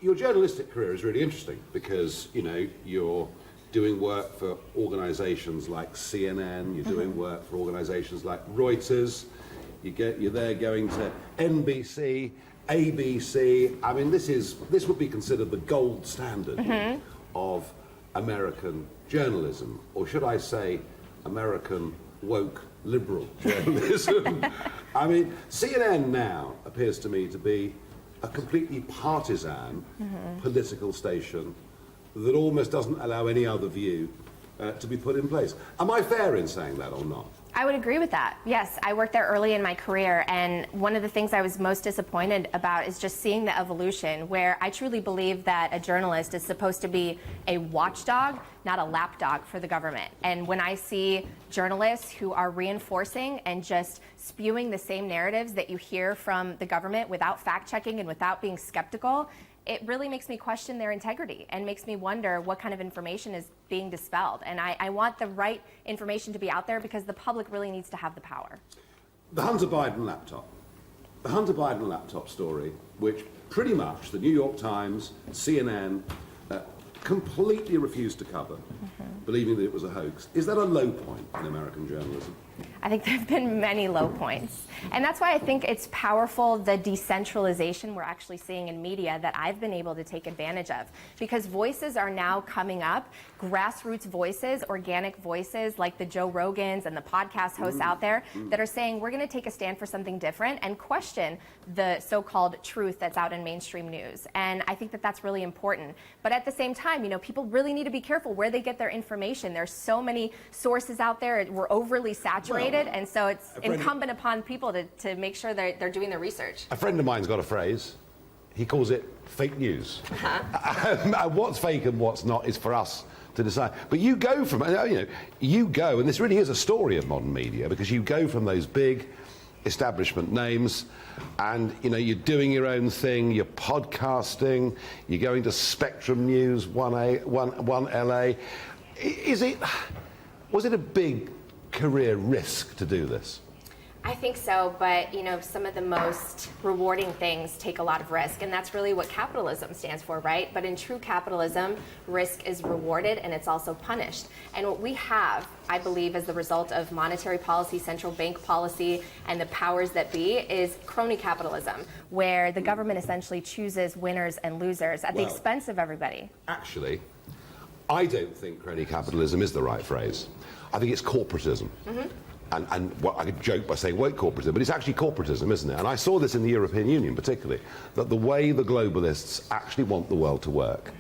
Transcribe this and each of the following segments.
your journalistic career is really interesting because, you know, you're doing work for organisations like CNN, you're doing work for organisations like Reuters, you're there going to NBC, ABC. I mean, this would be considered the gold standard of American journalism, or should I say American woke liberal journalism. I mean, CNN now appears to me to be a completely partisan political station that almost doesn't allow any other view to be put in place. Am I fair in saying that or not? I would agree with that. Yes, I worked there early in my career, and one of the things I was most disappointed about is just seeing the evolution, where I truly believe that a journalist is supposed to be a watchdog, not a lapdog for the government. And when I see journalists who are reinforcing and just spewing the same narratives that you hear from the government without fact-checking and without being skeptical, it really makes me question their integrity and makes me wonder what kind of information is being dispelled. And I want the right information to be out there because the public really needs to have the power. The Hunter Biden laptop. The Hunter Biden laptop story, which pretty much the New York Times, CNN, completely refused to cover, believing that it was a hoax. Is that a low point in American journalism? I think there have been many low points. And that's why I think it's powerful, the decentralization we're actually seeing in media that I've been able to take advantage of. Because voices are now coming up, grassroots voices, organic voices like the Joe Rogans and the podcast hosts out there that are saying we're going to take a stand for something different and question the so-called truth that's out in mainstream news. And I think that that's really important. But at the same time, you know, people really need to be careful where they get their information. There's so many sources out there. We're overly saturated, and so it's incumbent upon people to make sure they're doing their research. A friend of mine's got a phrase. He calls it fake news. What's fake and what's not is for us to decide. But you go from, you go, and this really is a story of modern media, because you go from those big establishment names, and you're doing your own thing, you're podcasting, you're going to Spectrum News, 1LA. Was it a big career risk to do this? I think so, but some of the most rewarding things take a lot of risk, and that's really what capitalism stands for, right? But in true capitalism, risk is rewarded and it's also punished. And what we have, I believe, as the result of monetary policy, central bank policy, and the powers that be, is crony capitalism, where the government essentially chooses winners and losers at the expense of everybody. Actually, I don't think crony capitalism is the right phrase. I think it's corporatism. And I could joke by saying woke corporatism, but it's actually corporatism, isn't it? And I saw this in the European Union particularly, that the way the globalists actually want the world to work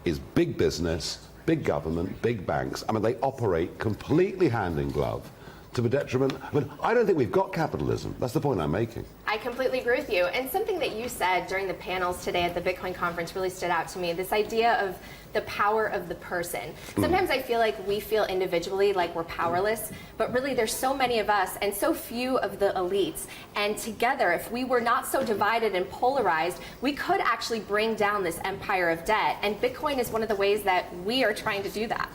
is big business, big government, big banks. I mean, they operate completely hand in glove to the detriment. I mean, I don't think we've got capitalism. That's the point I'm making. I completely agree with you. And something that you said during the panels today at the Bitcoin conference really stood out to me, this idea of the power of the person. Sometimes I feel like we feel individually like we're powerless, but really there's so many of us and so few of the elites. And together, if we were not so divided and polarized, we could actually bring down this empire of debt. And Bitcoin is one of the ways that we are trying to do that.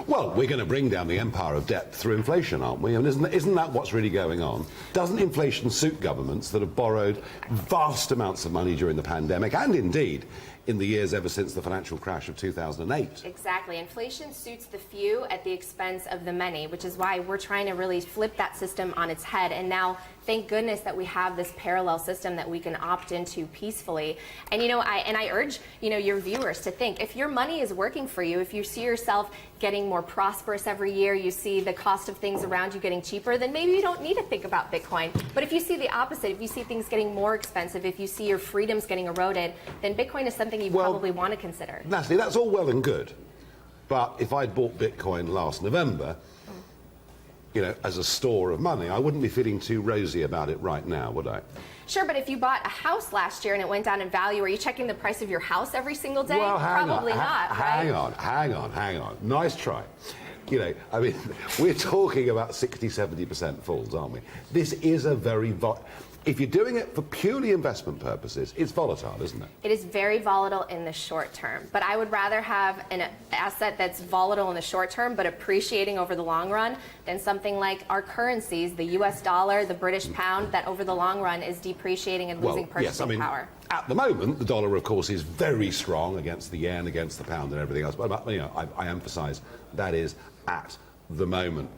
Well, we're going to bring down the empire of debt through inflation, aren't we? I mean, isn't that what's really going on? Doesn't inflation suit governments that have borrowed vast amounts of money during the pandemic, and indeed in the years ever since the financial crash of 2008. Exactly. Inflation suits the few at the expense of the many, which is why we're trying to really flip that system on its head. And now, thank goodness that we have this parallel system that we can opt into peacefully. And I urge your viewers to think, if your money is working for you, if you see yourself getting more prosperous every year, you see the cost of things around you getting cheaper, then maybe you don't need to think about Bitcoin. But if you see the opposite, if you see things getting more expensive, if you see your freedoms getting eroded, then Bitcoin is something you probably want to consider. Natalie, that's all well and good. But if I'd bought Bitcoin last November, as a store of money, I wouldn't be feeling too rosy about it right now, would I? Sure, but if you bought a house last year and it went down in value, are you checking the price of your house every single day? Well, Probably not, right? Hang on. Nice try. I mean, we're talking about 60-70% falls, aren't we? This is a very if you're doing it for purely investment purposes, it's volatile, isn't it? It is very volatile in the short term, but I would rather have an asset that's volatile in the short term but appreciating over the long run than something like our currencies, the US dollar, the British pound, that over the long run is depreciating and losing purchasing power. At the moment, the dollar, of course, is very strong against the yen, against the pound and everything else. But I emphasise that is at the moment.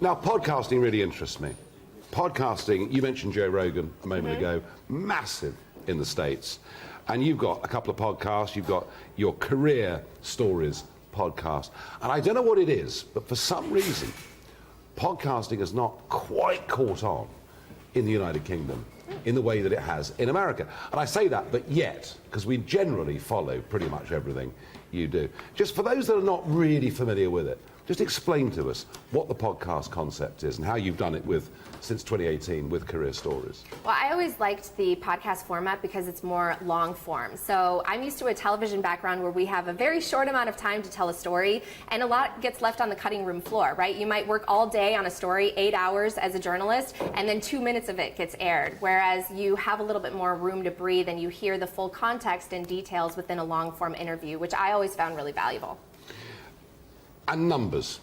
Now, podcasting really interests me. Podcasting, you mentioned Joe Rogan a moment ago, massive in the States. And you've got a couple of podcasts. You've got your Career Stories podcast. And I don't know what it is, but for some reason, podcasting has not quite caught on in the United Kingdom in the way that it has in America. And I say that, but yet, because we generally follow pretty much everything you do. Just for those that are not really familiar with it, just explain to us what the podcast concept is and how you've done it since 2018 with Career Stories. Well, I always liked the podcast format because it's more long form. So I'm used to a television background where we have a very short amount of time to tell a story, and a lot gets left on the cutting room floor, right? You might work all day on a story, 8 hours as a journalist, and then 2 minutes of it gets aired. Whereas you have a little bit more room to breathe and you hear the full context and details within a long form interview, which I always found really valuable. And numbers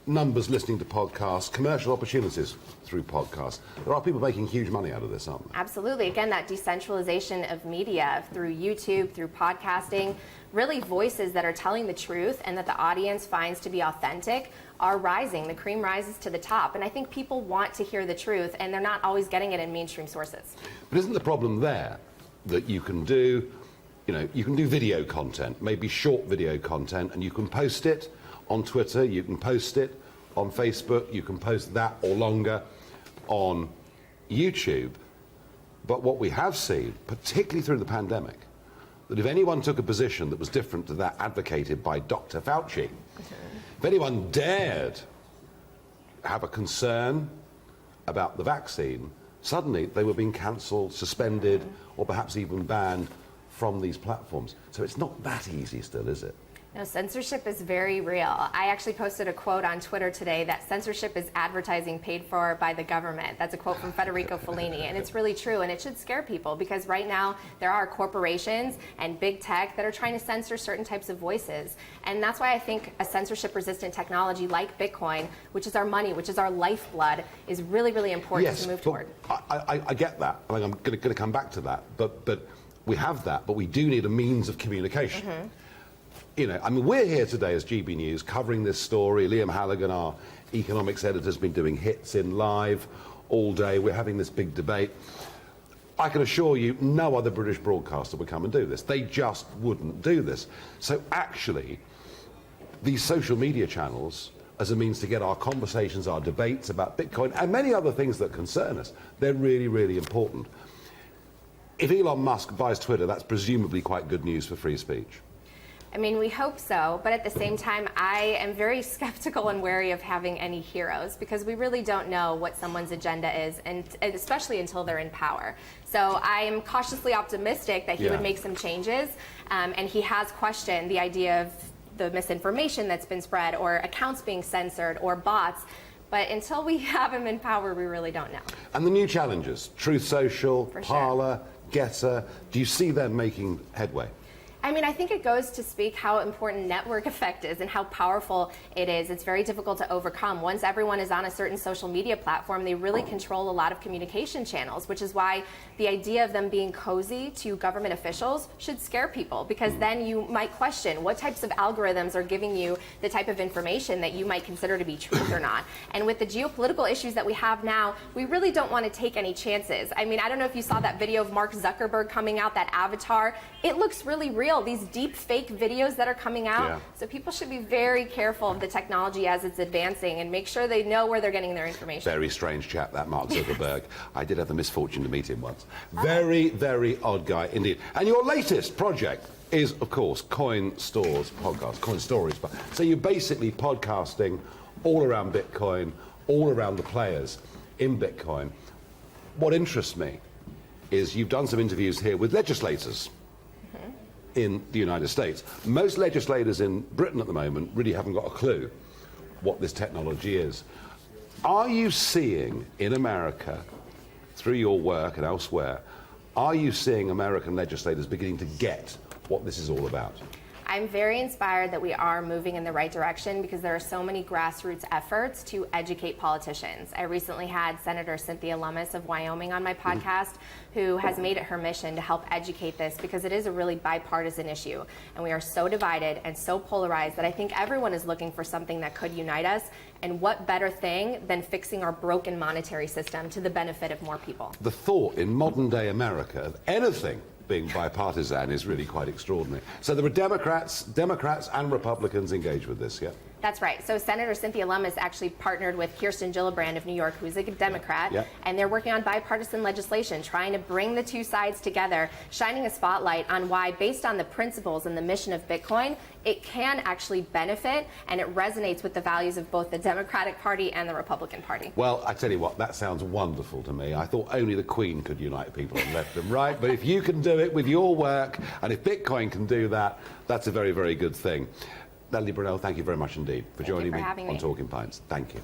listening to podcasts, commercial opportunities through podcasts. There are people making huge money out of this, aren't there? Absolutely. Again, that decentralization of media through YouTube, through podcasting, really voices that are telling the truth and that the audience finds to be authentic are rising. The cream rises to the top. And I think people want to hear the truth, and they're not always getting it in mainstream sources. But isn't the problem there that you can do video content, maybe short video content, and you can post it on Twitter, you can post it on Facebook, you can post that or longer on YouTube. But what we have seen, particularly through the pandemic, that if anyone took a position that was different to that advocated by Dr. Fauci, if anyone dared have a concern about the vaccine, suddenly they were being cancelled, suspended, or perhaps even banned from these platforms. So it's not that easy still, is it? No, censorship is very real. I actually posted a quote on Twitter today that censorship is advertising paid for by the government. That's a quote from Federico Fellini, and it's really true, and it should scare people because right now there are corporations and big tech that are trying to censor certain types of voices. And that's why I think a censorship-resistant technology like Bitcoin, which is our money, which is our lifeblood, is really, really important to move toward. I get that. I mean, I'm going to come back to that. But we have that, but we do need a means of communication. We're here today as GBNews covering this story. Liam Halligan, our economics editor, has been doing hits in live all day. We're having this big debate. I can assure you no other British broadcaster would come and do this. They just wouldn't do this. So actually, these social media channels, as a means to get our conversations, our debates about Bitcoin and many other things that concern us, they're really, really important. If Elon Musk buys Twitter, that's presumably quite good news for free speech. I mean, we hope so, but at the same time, I am very skeptical and wary of having any heroes because we really don't know what someone's agenda is, and especially until they're in power. So I am cautiously optimistic that he would make some changes, and he has questioned the idea of the misinformation that's been spread or accounts being censored or bots. But until we have him in power, we really don't know. And the new challenges, Truth Social, Parler, Getter, do you see them making headway? I mean, I think it goes to speak how important network effect is and how powerful it is. It's very difficult to overcome. Once everyone is on a certain social media platform, they really control a lot of communication channels, which is why the idea of them being cozy to government officials should scare people, because then you might question what types of algorithms are giving you the type of information that you might consider to be truth or not. And with the geopolitical issues that we have now, we really don't want to take any chances. I mean, I don't know if you saw that video of Mark Zuckerberg coming out, that avatar. It looks really real. These deep fake videos that are coming out. Yeah. So people should be very careful of the technology as it's advancing and make sure they know where they're getting their information. Very strange chap, that Mark Zuckerberg. I did have the misfortune to meet him once. Very, very odd guy indeed. And your latest project is, of course, Coin Stories podcast. So you're basically podcasting all around Bitcoin, all around the players in Bitcoin. What interests me is you've done some interviews here with legislators in the United States. Most legislators in Britain at the moment really haven't got a clue what this technology is. Are you seeing in America, through your work and elsewhere, are you seeing American legislators beginning to get what this is all about? I'm very inspired that we are moving in the right direction because there are so many grassroots efforts to educate politicians. I recently had Senator Cynthia Lummis of Wyoming on my podcast, who has made it her mission to help educate this because it is a really bipartisan issue. And we are so divided and so polarized that I think everyone is looking for something that could unite us. And what better thing than fixing our broken monetary system to the benefit of more people? The thought in modern day America of anything being bipartisan is really quite extraordinary. So there were Democrats and Republicans engaged with this, yeah? That's right. So Senator Cynthia Lummis actually partnered with Kirsten Gillibrand of New York, who's a Democrat, and they're working on bipartisan legislation, trying to bring the two sides together, shining a spotlight on why, based on the principles and the mission of Bitcoin, it can actually benefit, and it resonates with the values of both the Democratic Party and the Republican Party. Well, I tell you what, that sounds wonderful to me. I thought only the Queen could unite people on left and right, but if you can do it with your work, and if Bitcoin can do that, that's a very, very good thing. Natalie Brunell, thank you very much indeed for joining me on Talking Pints. Thank you.